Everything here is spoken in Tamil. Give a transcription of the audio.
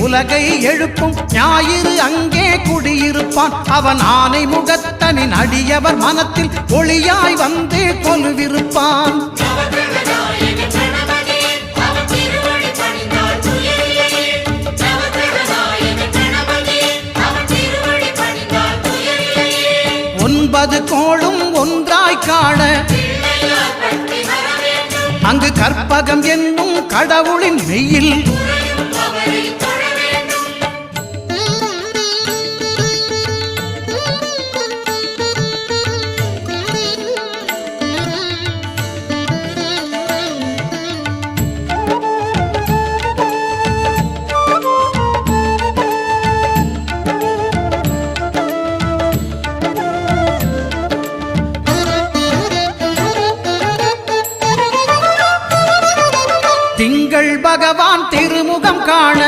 உலகை எழுப்பும் ஞாயிறு அங்கே குடியிருப்பான். அவன் ஆனை முகத்தனின் அடியவர் மனத்தில் ஒளியாய் வந்து கொலுவிருப்பான். ஒன்பது கோளும் ஒன்றாய் காண அங்கு கற்பகம் என்னும் கடவுளின் மெய்யில் திங்கள் பகவான் திருமுகம் காண